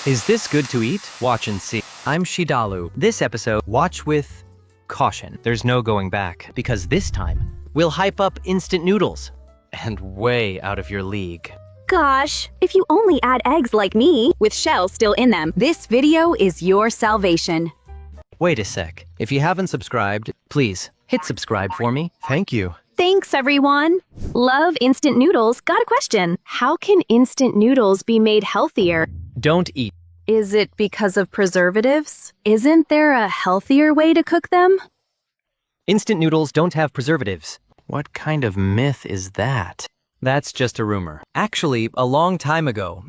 Is this good to eat? Watch and see. I'm Shidalu. This episode, watch with caution. There's no going back, because this time, we'll hype up instant noodles. And way out of your league. Gosh, if you only add eggs like me, with shells still in them, this video is your salvation. Wait a sec. If you haven't subscribed, please hit subscribe for me. Thank you. Thanks, everyone. Love instant noodles. Got a question. How can instant noodles be made healthier? Don't eat. Is it because of preservatives? Isn't there a healthier way to cook them? Instant noodles don't have preservatives. What kind of myth is that? That's just a rumor. Actually, a long time ago,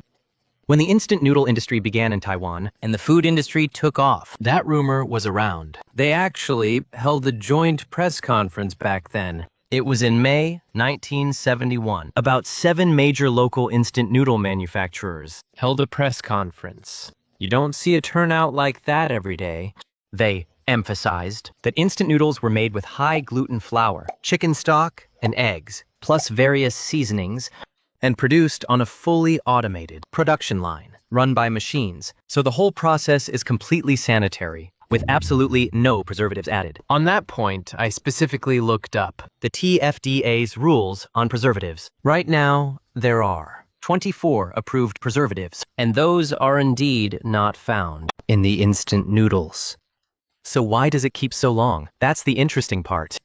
when the instant noodle industry began in Taiwan and the food industry took off, that rumor was around. They actually held a joint press conference back then. It was in May 1971. About 7 major local instant noodle manufacturers held a press conference. You don't see a turnout like that every day. They emphasized that instant noodles were made with high gluten flour, chicken stock, and eggs, plus various seasonings, and produced on a fully automated production line run by machines. So the whole process is completely sanitary, with absolutely no preservatives added. On that point, I specifically looked up the TFDA's rules on preservatives. Right now, there are 24 approved preservatives, and those are indeed not found in the instant noodles. So why does it keep so long? That's the interesting part.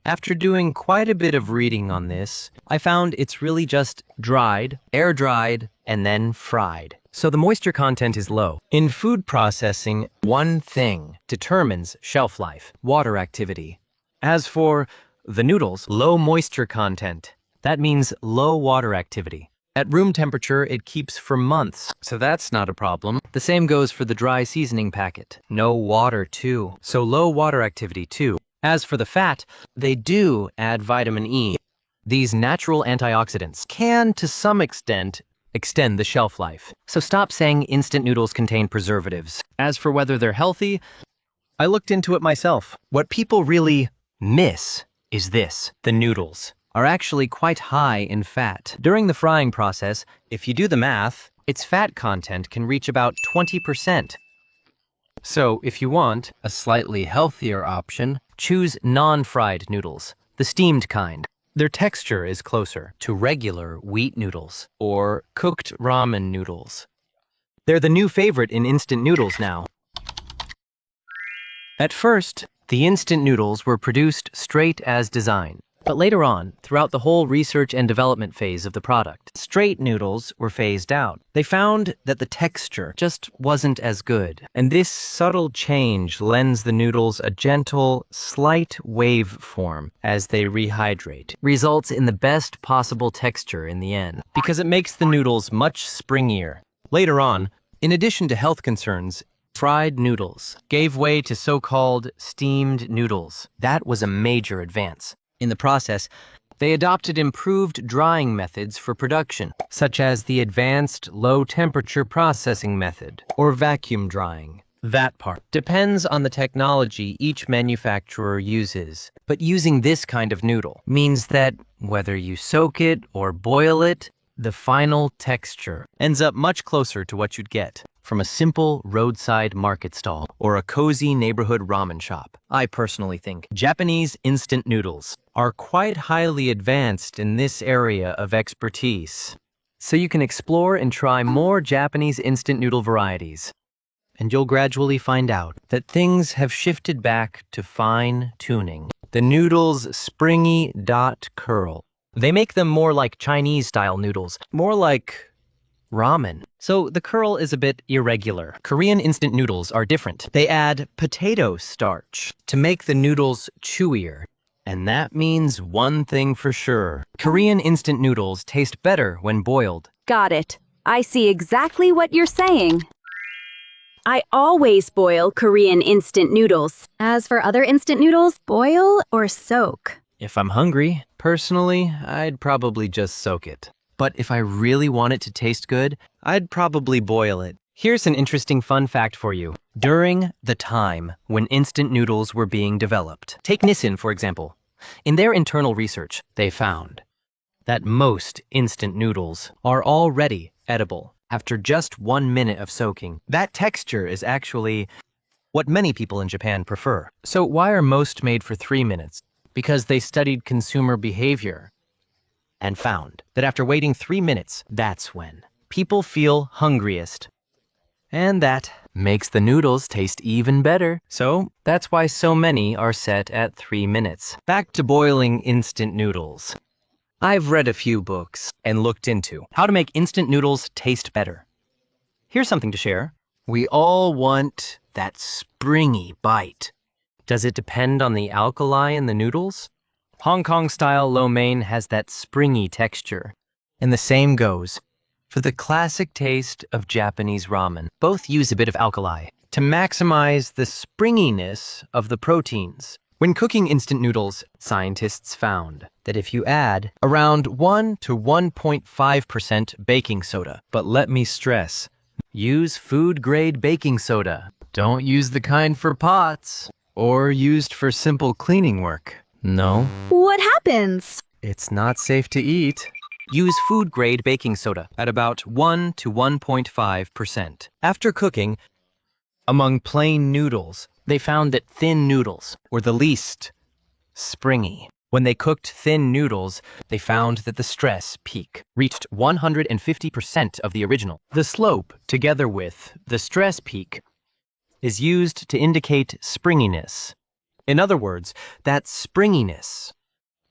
After doing quite a bit of reading on this, I found it's really just dried, air-dried, and then fried. So the moisture content is low. In food processing, one thing determines shelf life: water activity. As for the noodles, low moisture content. That means low water activity. At room temperature, it keeps for months, so that's not a problem. The same goes for the dry seasoning packet. No water too, so low water activity too. As for the fat, they do add vitamin E. These natural antioxidants can, to some extent, extend the shelf life. So stop saying instant noodles contain preservatives. As for whether they're healthy, I looked into it myself. What people really miss is this: the noodles are actually quite high in fat. During the frying process, if you do the math, its fat content can reach about 20%. So if you want a slightly healthier option, choose non-fried noodles, the steamed kind. Their texture is closer to regular wheat noodles or cooked ramen noodles. They're the new favorite in instant noodles now. At first, the instant noodles were produced straight as designed. But later on, throughout the whole research and development phase of the product, straight noodles were phased out. They found that the texture just wasn't as good. And this subtle change lends the noodles a gentle, slight wave form as they rehydrate. Results in the best possible texture in the end, because it makes the noodles much springier. Later on, in addition to health concerns, fried noodles gave way to so-called steamed noodles. That was a major advance. In the process, they adopted improved drying methods for production, such as the advanced low-temperature processing method, or vacuum drying. That part depends on the technology each manufacturer uses. But using this kind of noodle means that whether you soak it or boil it, the final texture ends up much closer to what you'd get from a simple roadside market stall or a cozy neighborhood ramen shop. I personally think Japanese instant noodles are quite highly advanced in this area of expertise. So you can explore and try more Japanese instant noodle varieties. And you'll gradually find out that things have shifted back to fine tuning. The noodles' springy dot curl. They make them more like Chinese-style noodles, more like ramen. So the curl is a bit irregular. Korean instant noodles are different. They add potato starch to make the noodles chewier. And that means one thing for sure: Korean instant noodles taste better when boiled. Got it. I see exactly what you're saying. I always boil Korean instant noodles. As for other instant noodles, boil or soak? If I'm hungry, personally, I'd probably just soak it. But if I really want it to taste good, I'd probably boil it. Here's an interesting fun fact for you. During the time when instant noodles were being developed, take Nissin, for example. In their internal research, they found that most instant noodles are already edible. after just 1 minute of soaking. That texture is actually what many people in Japan prefer. So why are most made for 3 minutes? Because they studied consumer behavior and found that after waiting 3 minutes, that's when people feel hungriest. And that makes the noodles taste even better. So that's why so many are set at 3 minutes. Back to boiling instant noodles. I've read a few books and looked into how to make instant noodles taste better. Here's something to share. We all want that springy bite. Does it depend on the alkali in the noodles? Hong Kong-style lo mein has that springy texture. And the same goes for the classic taste of Japanese ramen. Both use a bit of alkali to maximize the springiness of the proteins. When cooking instant noodles, scientists found that if you add around 1 to 1.5% baking soda, but let me stress, use food-grade baking soda. Don't use the kind for pots or used for simple cleaning work. No, What happens? it's not safe to eat. Use food-grade baking soda at about 1 to 1.5%. After cooking, among plain noodles, they found that thin noodles were the least springy. When they cooked thin noodles, they found that the stress peak reached 150% of the original. The slope, together with the stress peak, is used to indicate springiness. In other words, that springiness,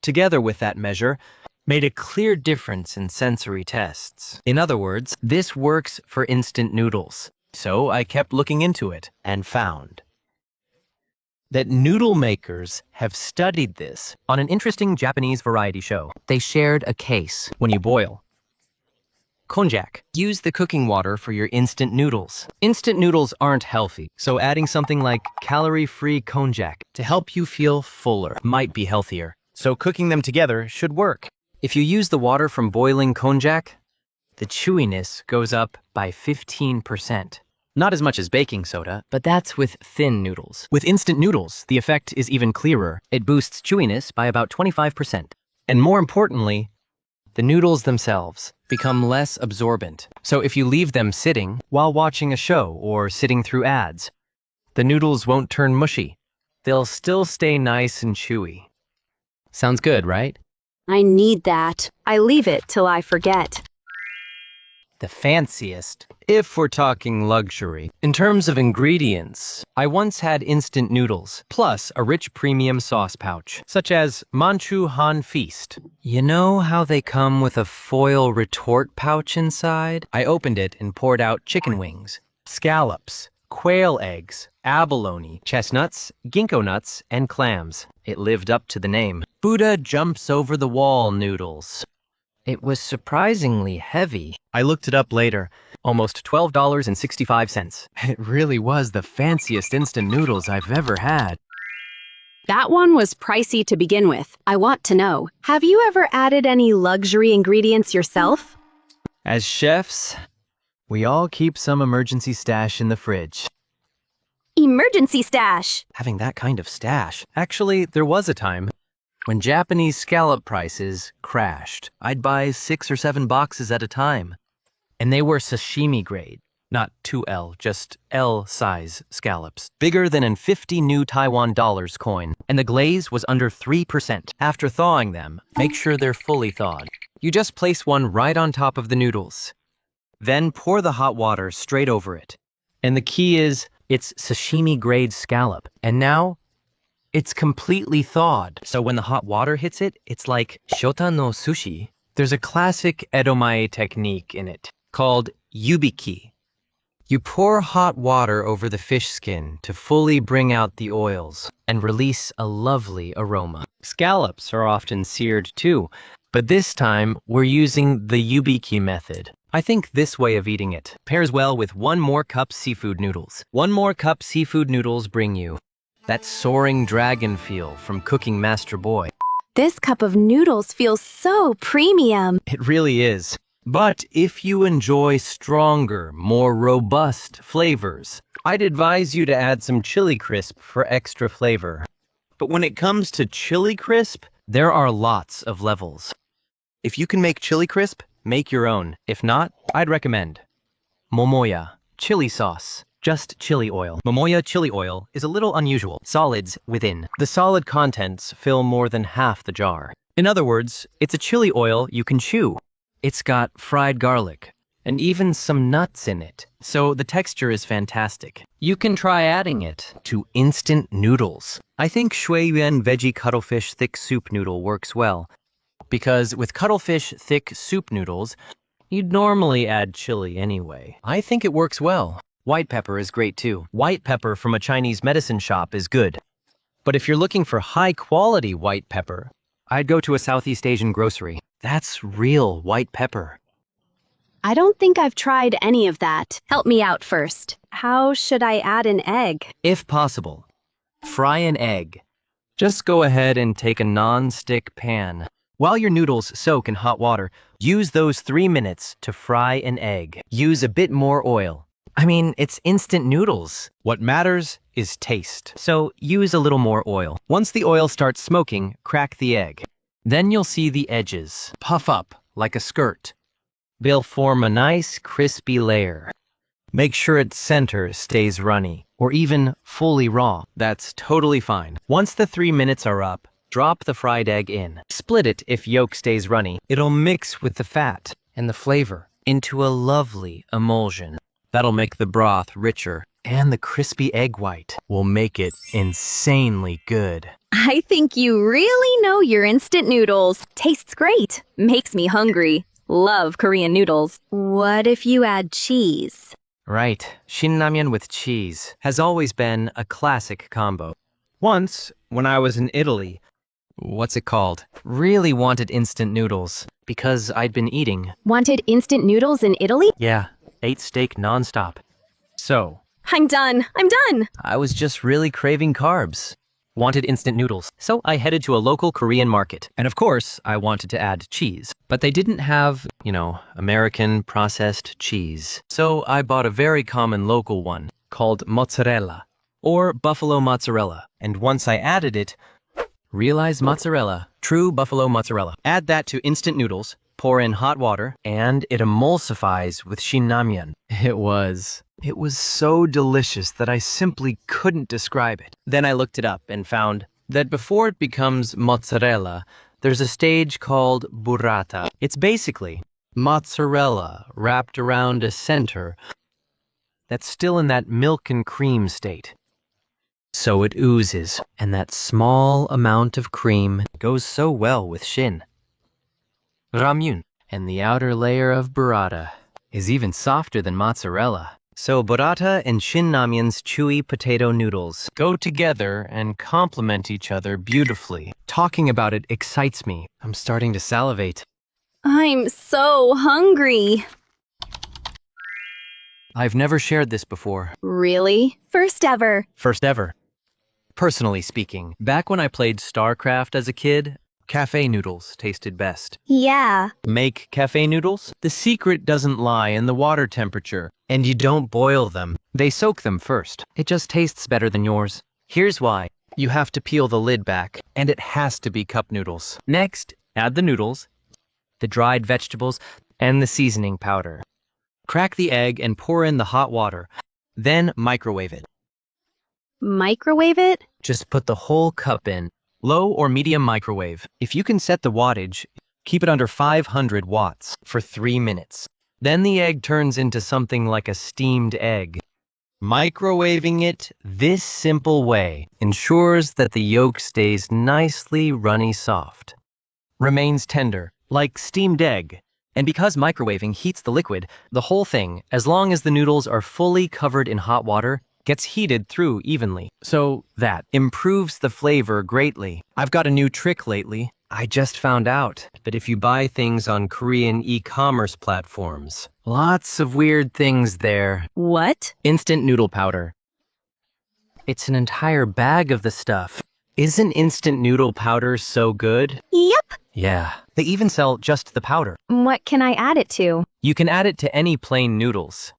together with that measure, made a clear difference in sensory tests. In other words, this works for instant noodles. So I kept looking into it and found that noodle makers have studied this on an interesting Japanese variety show. They shared a case. When you boil konjac, use the cooking water for your instant noodles. Instant noodles aren't healthy, so adding something like calorie-free konjac to help you feel fuller might be healthier. So cooking them together should work. If you use the water from boiling konjac, the chewiness goes up by 15%. Not as much as baking soda, but that's with thin noodles. With instant noodles, the effect is even clearer. It boosts chewiness by about 25%. And more importantly, the noodles themselves become less absorbent. So if you leave them sitting while watching a show or sitting through ads, the noodles won't turn mushy. They'll still stay nice and chewy. Sounds good, right? I need that. I leave it till I forget. The fanciest, if we're talking luxury. In terms of ingredients, I once had instant noodles, plus a rich premium sauce pouch, such as Manchu Han Feast. You know how they come with a foil retort pouch inside? I opened it and poured out chicken wings, scallops, quail eggs, abalone, chestnuts, ginkgo nuts, and clams. It lived up to the name. Buddha jumps over the wall noodles. It was surprisingly heavy. I looked it up later. Almost $12.65. It really was the fanciest instant noodles I've ever had. That one was pricey to begin with. I want to know, have you ever added any luxury ingredients yourself? As chefs, we all keep some emergency stash in the fridge. Emergency stash! Having that kind of stash. Actually, there was a time when Japanese scallop prices crashed. I'd buy 6 or 7 boxes at a time. And they were sashimi grade. Not 2L, just L size scallops. Bigger than a 50 new Taiwan dollars coin. And the glaze was under 3%. After thawing them, make sure they're fully thawed. You just place one right on top of the noodles. Then pour the hot water straight over it. And the key is, it's sashimi grade scallop. And now, it's completely thawed. So when the hot water hits it, it's like shota no sushi. There's a classic edomae technique in it called yubiki. You pour hot water over the fish skin to fully bring out the oils and release a lovely aroma. Scallops are often seared too, but this time we're using the yubiki method. I think this way of eating it pairs well with 1 more cup seafood noodles. 1 more cup seafood noodles bring you that soaring dragon feel from Cooking Master Boy. This cup of noodles feels so premium. It really is. But if you enjoy stronger, more robust flavors, I'd advise you to add some chili crisp for extra flavor. But when it comes to chili crisp, there are lots of levels. If you can make chili crisp, make your own. If not, I'd recommend Momoya, chili sauce. Just chili oil. Momoya chili oil is a little unusual. Solids within. The solid contents fill more than half the jar. In other words, it's a chili oil you can chew. It's got fried garlic and even some nuts in it, so the texture is fantastic. You can try adding it to instant noodles. I think shui yuan veggie cuttlefish thick soup noodle works well, because with cuttlefish thick soup noodles, you'd normally add chili anyway. I think it works well. White pepper is great too. White pepper from a Chinese medicine shop is good. But if you're looking for high-quality white pepper, I'd go to a Southeast Asian grocery. That's real white pepper. I don't think I've tried any of that. Help me out first. How should I add an egg? If possible, fry an egg. Just go ahead and take a non-stick pan. While your noodles soak in hot water, use those 3 minutes to fry an egg. Use a bit more oil. I mean, it's instant noodles. What matters is taste. So use a little more oil. Once the oil starts smoking, crack the egg. Then you'll see the edges puff up like a skirt. They'll form a nice crispy layer. Make sure its center stays runny, or even fully raw. That's totally fine. Once the 3 minutes are up, drop the fried egg in. Split it if yolk stays runny. It'll mix with the fat and the flavor into a lovely emulsion. That'll make the broth richer, and the crispy egg white will make it insanely good. I think you really know your instant noodles. Tastes great. Makes me hungry. Love Korean noodles. What if you add cheese? Right, shinramyeon with cheese has always been a classic combo. Once, when I was in Italy, really wanted instant noodles because I'd been eating. Wanted instant noodles in Italy? Yeah, ate steak nonstop. So, I'm done. I was just really craving carbs. Wanted instant noodles. So I headed to a local Korean market. And of course, I wanted to add cheese. But they didn't have, American processed cheese. So I bought a very common local one called mozzarella or buffalo mozzarella. And once I added it, realized mozzarella, true buffalo mozzarella. Add that to instant noodles, pour in hot water, and it emulsifies with shinramyeon. It was so delicious that I simply couldn't describe it. Then I looked it up and found that before it becomes mozzarella, there's a stage called burrata. It's basically mozzarella wrapped around a center that's still in that milk and cream state. So it oozes, and that small amount of cream goes so well with shin. Ramyun, and the outer layer of burrata is even softer than mozzarella. So burrata and shinramyeon's chewy potato noodles go together and complement each other beautifully. Talking about it excites me. I'm starting to salivate. I'm so hungry. I've never shared this before. Really? First ever. First ever. Personally speaking, back when I played StarCraft as a kid, cafe noodles tasted best. Yeah. Make cafe noodles? The secret doesn't lie in the water temperature, and you don't boil them. They soak them first. It just tastes better than yours. Here's why. You have to peel the lid back, and it has to be cup noodles. Next, add the noodles, the dried vegetables, and the seasoning powder. Crack the egg and pour in the hot water. Then microwave it. Microwave it? Just put the whole cup in. Low or medium microwave. If you can set the wattage, keep it under 500 watts for 3 minutes. Then the egg turns into something like a steamed egg. Microwaving it this simple way ensures that the yolk stays nicely runny soft. Remains tender, like steamed egg. And because microwaving heats the liquid, the whole thing, as long as the noodles are fully covered in hot water, gets heated through evenly. So that improves the flavor greatly. I've got a new trick lately. I just found out that if you buy things on Korean e-commerce platforms, lots of weird things there. What? Instant noodle powder. It's an entire bag of the stuff. Isn't instant noodle powder so good? Yep. Yeah. They even sell just the powder. What can I add it to? You can add it to any plain noodles.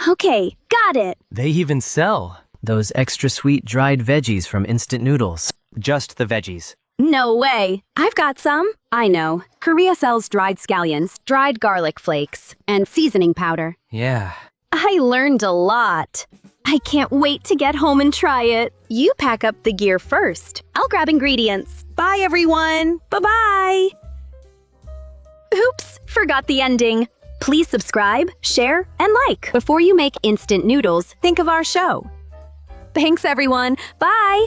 Okay, got it. They even sell those extra sweet dried veggies from instant noodles. Just the veggies. No way. I've got some. I know. Korea sells dried scallions, dried garlic flakes, and seasoning powder. Yeah. I learned a lot. I can't wait to get home and try it. You pack up the gear first. I'll grab ingredients. Bye, everyone. Bye-bye. Oops, forgot the ending. Please subscribe, share, and like. Before you make instant noodles, think of our show. Thanks, everyone. Bye.